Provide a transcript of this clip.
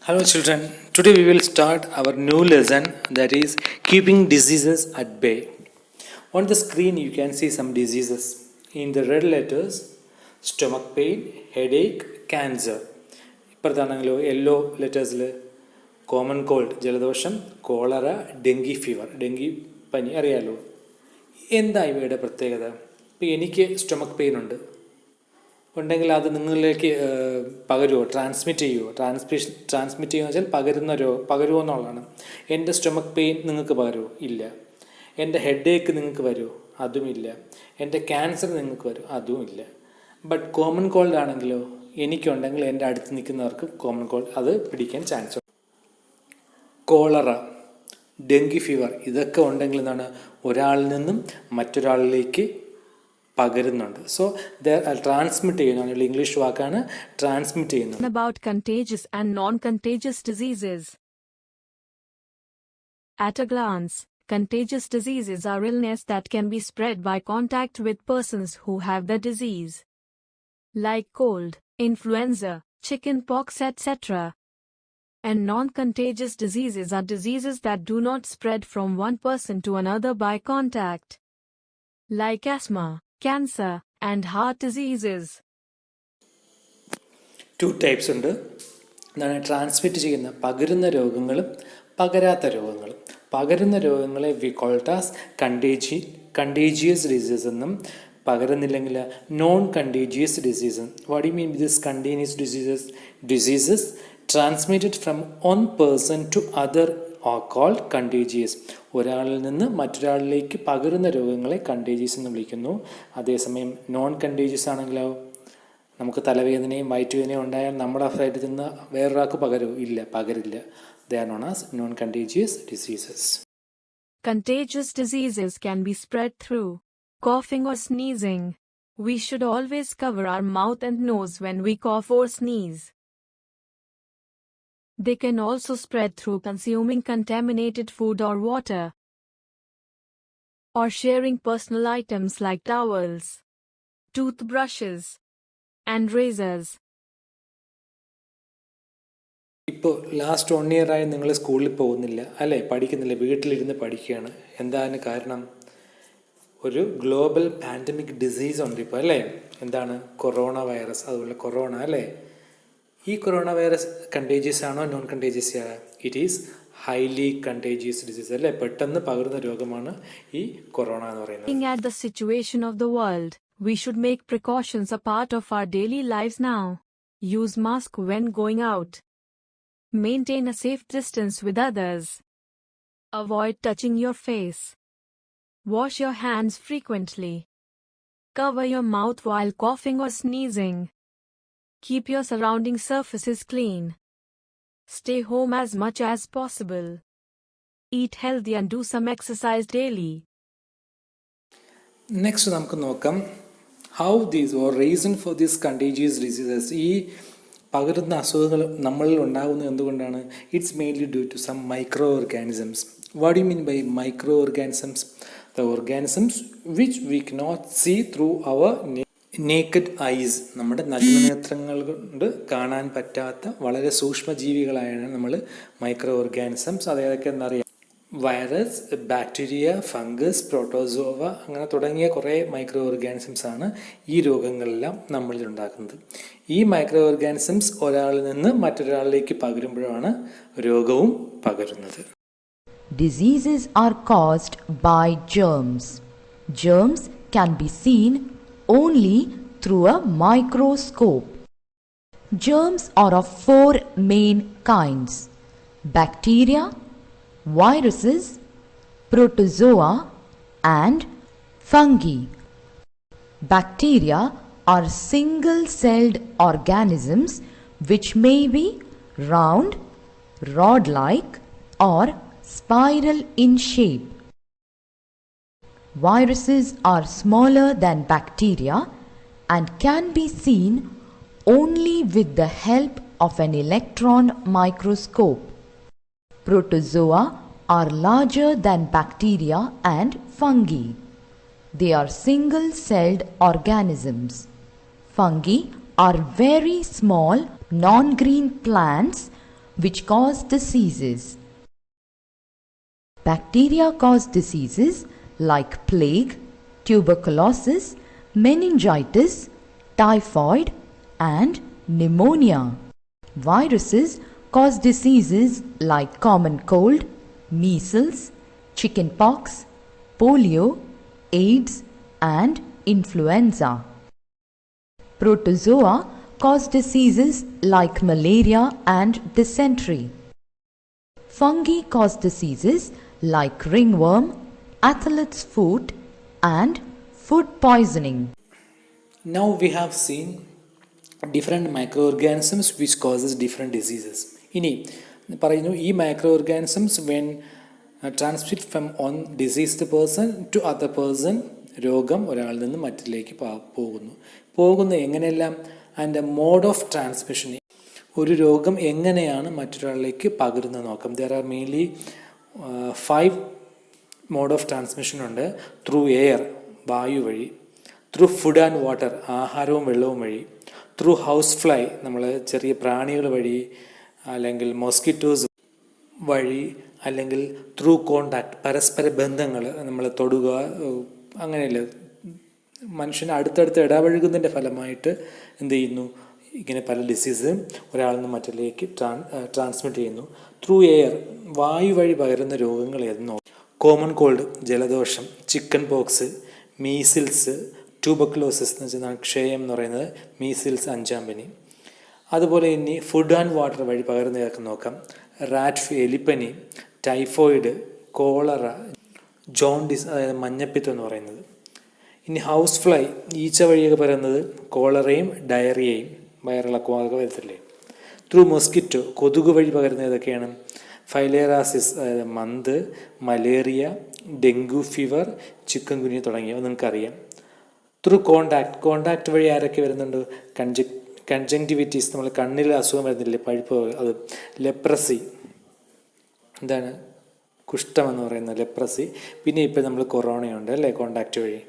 Hello children, today we will start our new lesson, that is keeping diseases at bay. On the screen you can see some diseases. In the red letters, stomach pain, headache, cancer. ഇപ്പുറത്താണെങ്കിലോ yellow ലെറ്റേഴ്സിൽ common cold, ജലദോഷം, cholera, dengue fever, dengue പനി അറിയാലോ. എന്താ ഇവയുടെ പ്രത്യേകത? ഇപ്പോൾ എനിക്ക് സ്റ്റൊമക്ക് പെയിൻ ഉണ്ടെങ്കിൽ അത് നിങ്ങളിലേക്ക് പകരുമോ, ട്രാൻസ്മിറ്റ് ചെയ്യുമോ? ട്രാൻസ്മിറ്റ് ചെയ്യുക വെച്ചാൽ പകരുമോ എന്നുള്ളതാണ്. എൻ്റെ സ്റ്റൊമക്ക് പെയിൻ നിങ്ങൾക്ക് പകരുമോ? ഇല്ല. എൻ്റെ ഹെഡേക്ക് നിങ്ങൾക്ക് വരുമോ? അതുമില്ല. എൻ്റെ ക്യാൻസർ നിങ്ങൾക്ക് വരും? അതുമില്ല. ബട്ട് കോമൺ കോൾഡ് ആണെങ്കിലോ, എനിക്കുണ്ടെങ്കിൽ എൻ്റെ അടുത്ത് നിൽക്കുന്നവർക്ക് കോമൺ കോൾഡ് അത് പിടിക്കാൻ ചാൻസ് ഉണ്ട്. കോളറ, ഡെങ്കി ഫീവർ ഇതൊക്കെ ഉണ്ടെങ്കിൽ എന്താണ്, ഒരാളിൽ നിന്നും മറ്റൊരാളിലേക്ക് പകരുന്നുണ്ട്. സോ ട്രാൻസ്മിറ്റ് ചെയ്യുന്ന ഇംഗ്ലീഷ് വാക്കാണ് ട്രാൻസ്മിറ്റ് ചെയ്യുന്നത്. About contagious and non-contagious diseases. At a glance, contagious diseases are illness that can be spread by contact with persons who have the disease, like cold, influenza, chickenpox, etc. And non-contagious diseases are diseases that do not spread from one person to another by contact, like asthma, cancer, and heart diseases. Two types ഉണ്ട്. എന്താണ് transmit ചെയ്യുന്ന പകരുന്ന രോഗങ്ങളും പകരാത്ത രോഗങ്ങളും. പകരുന്ന രോഗങ്ങളെ we called as contagious disease എന്നും, പകരുന്നില്ലെങ്കിൽ non contagious disease. What you mean with this contagious diseases transmitted from one person to other are called contagious. ഒരാളിൽ നിന്ന് മറ്റൊരാളിലേക്ക് പകരുന്ന രോഗങ്ങളെ കണ്ടേജിയസ് എന്ന് വിളിക്കുന്നു. അതേസമയം നോൺ കണ്ടേജിയസ് ആണെങ്കിലോ, നമുക്ക് തലവേദനയും വയറ്റുവേദനയും ഉണ്ടായാൽ നമ്മുടെ സൈഡിൽ നിന്ന് വേറൊരാൾക്ക് പകരുമോ? ഇല്ല, പകരില്ല. They are known as non-contagious diseases. Contagious diseases can be spread through coughing or sneezing. We should always cover our mouth and nose when we cough or sneeze. They can also spread through consuming contaminated food or water, or sharing personal items like towels, toothbrushes, and razors. ഇപ്പോൾ last 1 year ആയി നിങ്ങൾ സ്കൂളിൽ പോകുന്നില്ല അല്ലേ, പഠിക്കുന്നില്ല, വീട്ടിലിരുന്ന് പഠിക്കുകയാണ്. എന്താണ് കാരണം? ഒരു ഗ്ലോബൽ പാൻഡമിക് ഡിസീസ് ഉണ്ട് ഇപ്പോൾ അല്ലേ. എന്താണ്? Corona virus. അതുപോലെ കൊറോണ അല്ലേ. ഈ കൊറോണ വൈറസ് കണ്ടേജിയസ് ആണോ നോൺ കണ്ടേജിയസ് ആണ്? It is highly contagious disease അല്ലേ. പെട്ടെന്ന് പകരുന്ന രോഗമാണ് ഈ കൊറോണ എന്ന് പറയുന്നത്. Looking at the situation of the world, we should make precautions a part of our daily lives now. Use mask when going out. Maintain a safe distance with others. Avoid touching your face. Wash your hands frequently. Cover your mouth while coughing or sneezing. Keep your surrounding surfaces clean. Stay home as much as possible. Eat healthy and do some exercise daily. Next നമുക്ക് നോക്കാം how these or reason for these contagious diseases. ഈ പകരുന്ന അസുഖങ്ങൾ നമ്മളിൽ ഉണ്ടാകുന്നത് എന്തുകൊണ്ടാണ്? It's mainly due to some microorganisms. What you mean by microorganisms? The organisms which we cannot see through our naked eyes. നമ്മുടെ നഗ്നനേത്രങ്ങൾ കൊണ്ട് കാണാൻ പറ്റാത്ത വളരെ സൂക്ഷ്മജീവികളായാണ് നമ്മൾ മൈക്രോ ഓർഗാനിസംസ്. അതൊക്കെ എന്നറിയാം, വൈറസ്, ബാക്ടീരിയ, ഫംഗസ്, പ്രോട്ടോസോവ, അങ്ങനെ തുടങ്ങിയ കുറേ മൈക്രോ ഓർഗാനിസംസ് ആണ് ഈ രോഗങ്ങളെല്ലാം നമ്മളിൽ ഉണ്ടാക്കുന്നത്. ഈ മൈക്രോ ഓർഗാനിസംസ് ഒരാളിൽ നിന്ന് മറ്റൊരാളിലേക്ക് പകരുമ്പോഴാണ് രോഗവും പകരുന്നത്. Diseases are caused by germs. Germs can be seen only through a microscope. Germs are of 4 main kinds: bacteria, viruses, protozoa, and fungi. Bacteria are single-celled organisms which may be round, rod-like, or spiral in shape. Viruses are smaller than bacteria and can be seen only with the help of an electron microscope. Protozoa are larger than bacteria and fungi. They are single-celled organisms. Fungi are very small non-green plants which cause diseases. Bacteria cause diseases like plague, tuberculosis, meningitis, typhoid, and pneumonia. Viruses cause diseases like common cold, measles, chickenpox, polio, AIDS, and influenza. Protozoa cause diseases like malaria and dysentery. Fungi cause diseases like ringworm, athlete's foot, and food poisoning. Now we have seen different microorganisms which causes different diseases. ഇനി പറയുന്നു ഈ microorganisms when transmit from one diseased person to other person, രോഗം ഒരാളിൽ നിന്ന് മറ്റിലേക്ക് പോകുന്നു എങ്ങനെയെല്ലാം, and mode of transmission, ഒരു രോഗം എങ്ങനെയാണ് മറ്റൊരാളിലേക്ക് പകരുന്നത് നോക്കാം. There are mainly 5 mode of transmission ഉണ്ട്. ത്രൂ എയർ, വായു വഴി; ത്രൂ ഫുഡ് ആൻഡ് വാട്ടർ, ആഹാരവും വെള്ളവും വഴി; ത്രൂ ഹൗസ് ഫ്ലൈ, നമ്മൾ ചെറിയ പ്രാണികൾ വഴി, അല്ലെങ്കിൽ മോസ്കിറ്റോസ് വഴി; അല്ലെങ്കിൽ ത്രൂ കോണ്ടാക്ട്, പരസ്പര ബന്ധങ്ങൾ, നമ്മൾ തൊടുക, അങ്ങനെയല്ല, മനുഷ്യൻ അടുത്തടുത്ത് ഇടപഴകുന്നതിൻ്റെ ഫലമായിട്ട് എന്ത് ചെയ്യുന്നു, ഇങ്ങനെ പല ഡിസീസ് ഒരാളിൽ നിന്ന് മറ്റിലേക്ക് ട്രാൻസ്മിറ്റ് ചെയ്യുന്നു. ത്രൂ എയർ, വായു വഴി പകരുന്ന രോഗങ്ങൾ ഏതെന്നോ: കോമൺ കോൾഡ്, ജലദോഷം; ചിക്കൻ പോക്സ്, മീസിൽസ്, ട്യൂബർക്കുലോസിസ് എന്ന് വെച്ചാൽ ക്ഷയം എന്ന് പറയുന്നത്, മീസിൽസ് 5ാം പനി. അതുപോലെ ഇനി ഫുഡ് ആൻഡ് വാട്ടർ വഴി പകരുന്നതൊക്കെ നോക്കാം. റാറ്റ്, എലിപ്പനി; ടൈഫോയിഡ്, കോളറ, ജോണ്ടിസ്, അതായത് മഞ്ഞപ്പിത്തം എന്ന് പറയുന്നത്. ഇനി ഹൗസ് ഫ്ലൈ, ഈച്ച വഴിയൊക്കെ പകരുന്നത് കോളറയും ഡയറിയയും, വയറിളക്കമൊക്കെ വരത്തില്ലേ. ത്രൂ മോസ്കിറ്റോ, കൊതുക് വഴി പകരുന്നത് ഏതൊക്കെയാണ്? ഫൈലേറാസിസ്, അതായത് മന്ത്, malaria, dengue fever, chikungunya തുടങ്ങിയവ നിങ്ങൾക്കറിയാം. ത്രൂ കോണ്ടാക്ട് വഴി ആരൊക്കെ വരുന്നുണ്ട്? കൺജങ്ക്റ്റിവിറ്റീസ്, നമ്മൾ കണ്ണിൽ അസുഖം വരുന്നില്ലേ, പഴുപ്പ്, അത്. ലെപ്രസി, എന്താണ്, കുഷ്ഠം എന്ന് പറയുന്ന ലെപ്രസി. പിന്നെ ഇപ്പോൾ നമ്മൾ കൊറോണയുണ്ട് അല്ലേ, കോണ്ടാക്ട് വഴി.